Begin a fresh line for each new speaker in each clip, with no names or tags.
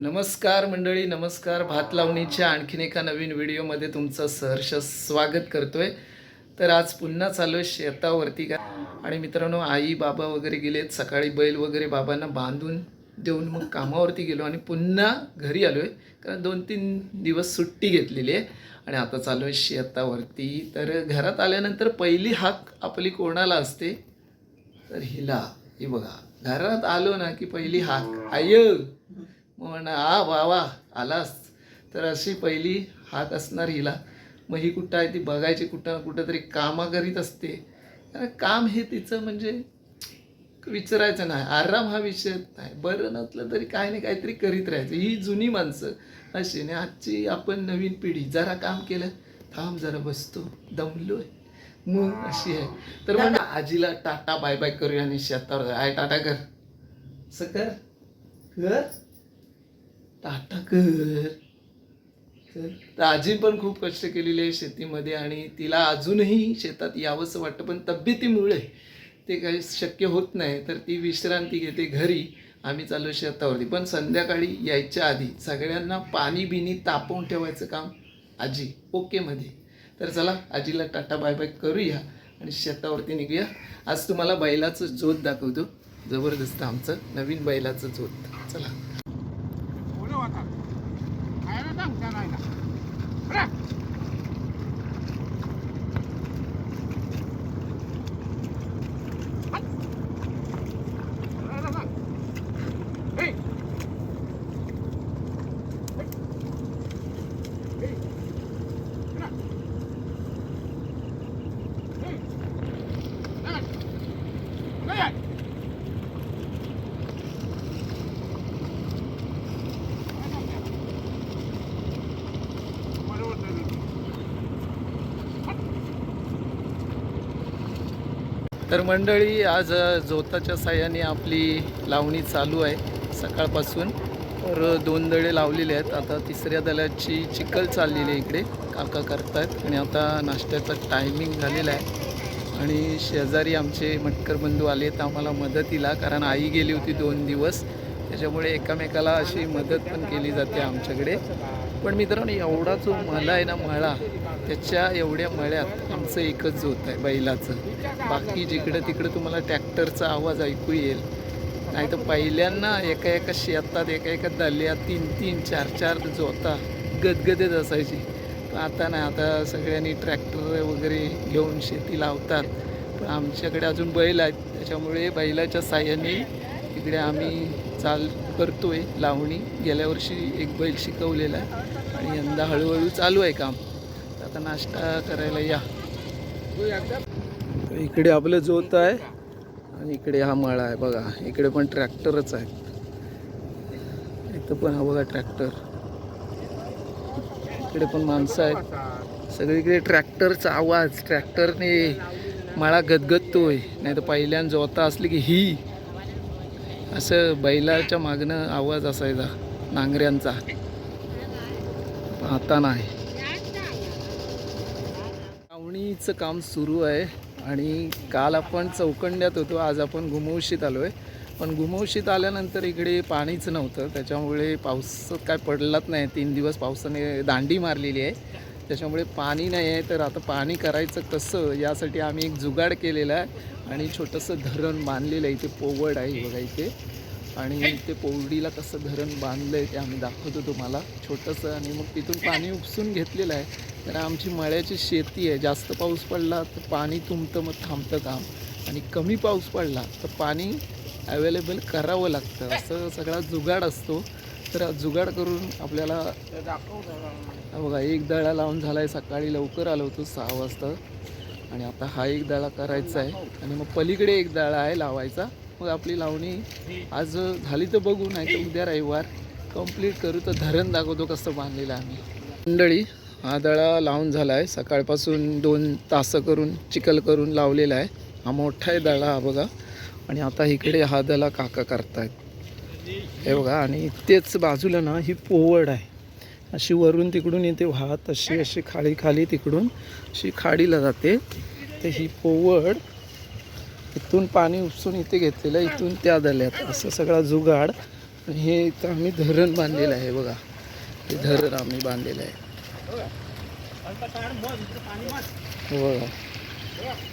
नमस्कार मंडळी, नमस्कार. भात लावणीच्या आणखीन एका नवीन व्हिडिओमध्ये तुमचं सहर्ष स्वागत करतोय. तर आज पुन्हा चालू आहे शेतावरती का. आणि मित्रांनो, आई बाबा वगैरे गेलेत. सकाळी बैल वगैरे बाबांना बांधून देऊन मग कामावरती गेलो आणि पुन्हा घरी आलो आहे, कारण 2-3 दिवस सुट्टी घेतलेली आहे आणि आता चालू आहे शेतावरती. तर घरात आल्यानंतर पहिली हाक आपली कोणाला असते, तर हिला. ही बघा, घरात आलो ना की पहिली हाक आय, मग म्हणा आ वा वा आलास. तर अशी पहिली हाक असणार हिला. मग ही कुठं आहे ती बघायची, कुठं ना कुठं तरी कामा करीत असते. कारण काम हे तिचं म्हणजे विचारायचं नाही, आराम हा विषय नाही. बरं नसलं तरी काही नाही काहीतरी करीत राहायचं. ही जुनी माणसं अशी नाही. आजची आपण नवीन पिढी, जरा काम केलं थांब जरा बसतो, दमलो आहे मग, अशी आहे. तर मग आजीला टाटा बाय बाय करूया आणि शेतावर आय टाटा कर. असं कर कर टाटा कर. तर आजी पण खूप कष्ट केलेले आहे शेतीमध्ये आणि तिला अजूनही शेतात यावंसं वाटतं, पण तब्येतीमुळे ते काही शक्य होत नाही. तर ती विश्रांती घेते घरी, आम्ही चालू शेतावरती. पण संध्याकाळी यायच्या आधी सगळ्यांना पाणी बिनी तापवून ठेवायचं काम आजी ओकेमध्ये. तर चला आजीला टाटा बाय बाय करूया आणि शेतावरती निघूया. आज तुम्हाला बैलाचं जोत दाखवतो, जबरदस्त आमचं नवीन बैलाचं जोत. चला. तर मंडळी, आज जोताच्या साह्याने आपली लावणी चालू आहे सकाळपासून. तर 2 दळे लावलेले आहेत. आता 3ऱ्या दळ्याची चिखल चाललेली आहे, इकडे काका करतायत. आणि आता नाश्त्याचा टायमिंग झालेला आहे आणि शेजारी आमचे मटकर बंधू आले आहेत आम्हाला मदतीला, कारण आई गेली होती 2 दिवस. त्याच्यामुळे एकामेकाला अशी मदत पण केली जाते आमच्याकडे. पण मित्रांनो, एवढा जो मळा आहे ना, मळा, त्याच्या एवढ्या मळ्यात आमचं एकच जोत आहे बैलाचं. बाकी जिकडं तिकडं तुम्हाला ट्रॅक्टरचा आवाज ऐकू येईल. नाही तर पहिल्यांदा एका एका शेतात, एका एका दल्यात 3-3, 4-4 जोता गदगदत असायची. पण आता नाही, आता सगळ्यांनी ट्रॅक्टर वगैरे घेऊन शेती लावतात. पण आमच्याकडे अजून बैल आहेत, त्याच्यामुळे बैलाच्या साह्याने इकडे आम्ही करतोय लावणी. गेल्या वर्षी एक बैल शिकवलेला आहे आणि यंदा हळूहळू चालू आहे काम. आता नाश्ता करायला या. इकडे आपलं जोत आहे आणि इकडे हा मळा आहे बघा. इकडे पण ट्रॅक्टरच आहे. इथं पण हा बघा ट्रॅक्टर. इकडे पण माणसं आहेत. सगळीकडे ट्रॅक्टरचा आवाज, ट्रॅक्टरने मळा गदगदतोय. नाही तर पहिल्यान जोता असली की ही असं बैलाच्या मागणं आवाज असायचा नांगऱ्यांचा. आता नाही. लावणीचं काम सुरू आहे आणि काल आपण चौकंड्यात होतो, आज आपण घुमवशीत आलो आहे. पण घुमवशीत आल्यानंतर इकडे पाणीच नव्हतं, त्याच्यामुळे पाऊस काय पडलाच नाही. 3 दिवस पावसाने दांडी मारलेली आहे, त्याच्यामुळे पाणी नाही आहे. तर आता पाणी करायचं कसं, यासाठी आम्ही एक जुगाड केलेला आहे आणि छोटंसं धरण बांधलेलं आहे. इथे पोवड आहे बघा इथे, आणि ते पोवडीला कसं धरण बांधलं आहे ते आम्ही दाखवतो तुम्हाला छोटंसं. आणि मग तिथून पाणी उपसून घेतलेलं आहे. तर आमची मळ्याची शेती आहे. जास्त पाऊस पडला तर पाणी तुंबतं, मग थांबतं काम. आणि कमी पाऊस पडला तर पाणी अवेलेबल करावं लागतं. असं सगळा जुगाड असतो. तर जुगाड करून आपल्याला बघा, एक दळा लावून झाला आहे. सकाळी लवकर आलो होतो 6 वाजता आणि आता हा एक दळा करायचा आहे आणि मग पलीकडे एक दळा आहे लावायचा. मग आपली लावणी आज झाली तर बघू, नाही तर उद्या रविवार कंप्लीट करू. तर धरण दाखवतो कसं बांधलेलं आम्ही. मंडळी, हा दळा लावून झाला आहे. सकाळपासून 2 तास करून चिखल करून लावलेला आहे. हा मोठा आहे दळा हा बघा. आणि आता इकडे हा दळा काका करतायत हे बघा. आणि तेच बाजूला ना ही पोवड आहे, अशी वरून तिकडून येते वाहत, अशी खाली खाली तिकडून अशी खाडीला जाते. तर ही पोवड इथून पाणी उपसून इथे घेतलेलं, इथून त्या दल्यात असं सगळा जुगाड आणि हे इथं आम्ही धरण बांधलेलं आहे बघा. हे धरण आम्ही बांधलेलं आहे हो बघा.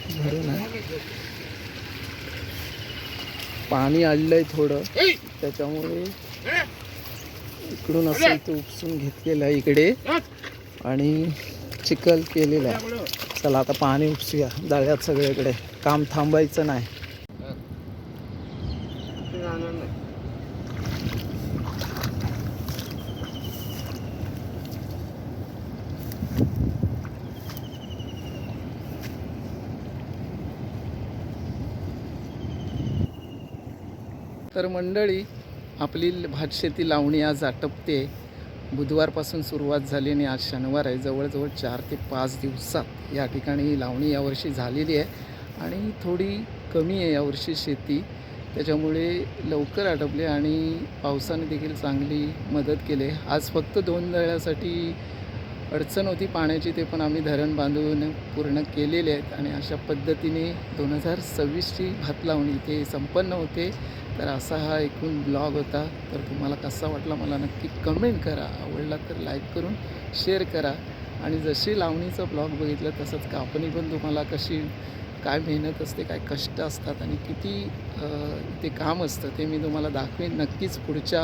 धरण आहे, पाणी आलेलं थोडं, त्याच्यामुळे इकडून असं इथं उपसून घेतलेलं आहे इकडे आणि चिखल केलेला आहे. चला आता पाणी उपसूया जाळ्यात सगळीकडे, काम थांबायचं नाही. तर मंडळी, आपली भातशेती लावणी आज आटपते. बुधवारपासून सुरुवात झाली आणि आज शनिवार आहे. जवळजवळ 4 ते 5 दिवसात या ठिकाणी लावणी यावर्षी झालेली आहे आणि थोडी कमी आहे यावर्षी शेती, त्याच्यामुळे लवकर आटपले आणि पावसाने देखील चांगली मदत केली. आज फक्त 2 दळ्यासाठी अडचण होती पाण्याची, ते पण आम्ही धरण बांधून पूर्ण केलेले आहेत आणि अशा पद्धतीने 2026ची भात लावणी इथे संपन्न होते. तर असा हा एकूण ब्लॉग होता. तर तुम्हाला कसा वाटला मला नक्की कमेंट करा. आवडला तर लाईक करून शेअर करा. आणि जशी लावणीचा ब्लॉग बघितलं तसंच कापणी पण तुम्हाला कशी, काय मेहनत असते, काय कष्ट असतात आणि किती ते काम असतं ते मी तुम्हाला दाखवेन नक्कीच पुढच्या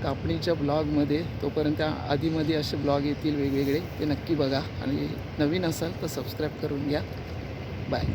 कापणीच्या ब्लॉगमध्ये. तोपर्यंत आधीमध्ये असे ब्लॉग येतील वेगवेगळे, ते नक्की बघा आणि नवीन असाल तर सबस्क्राईब करून घ्या. बाय.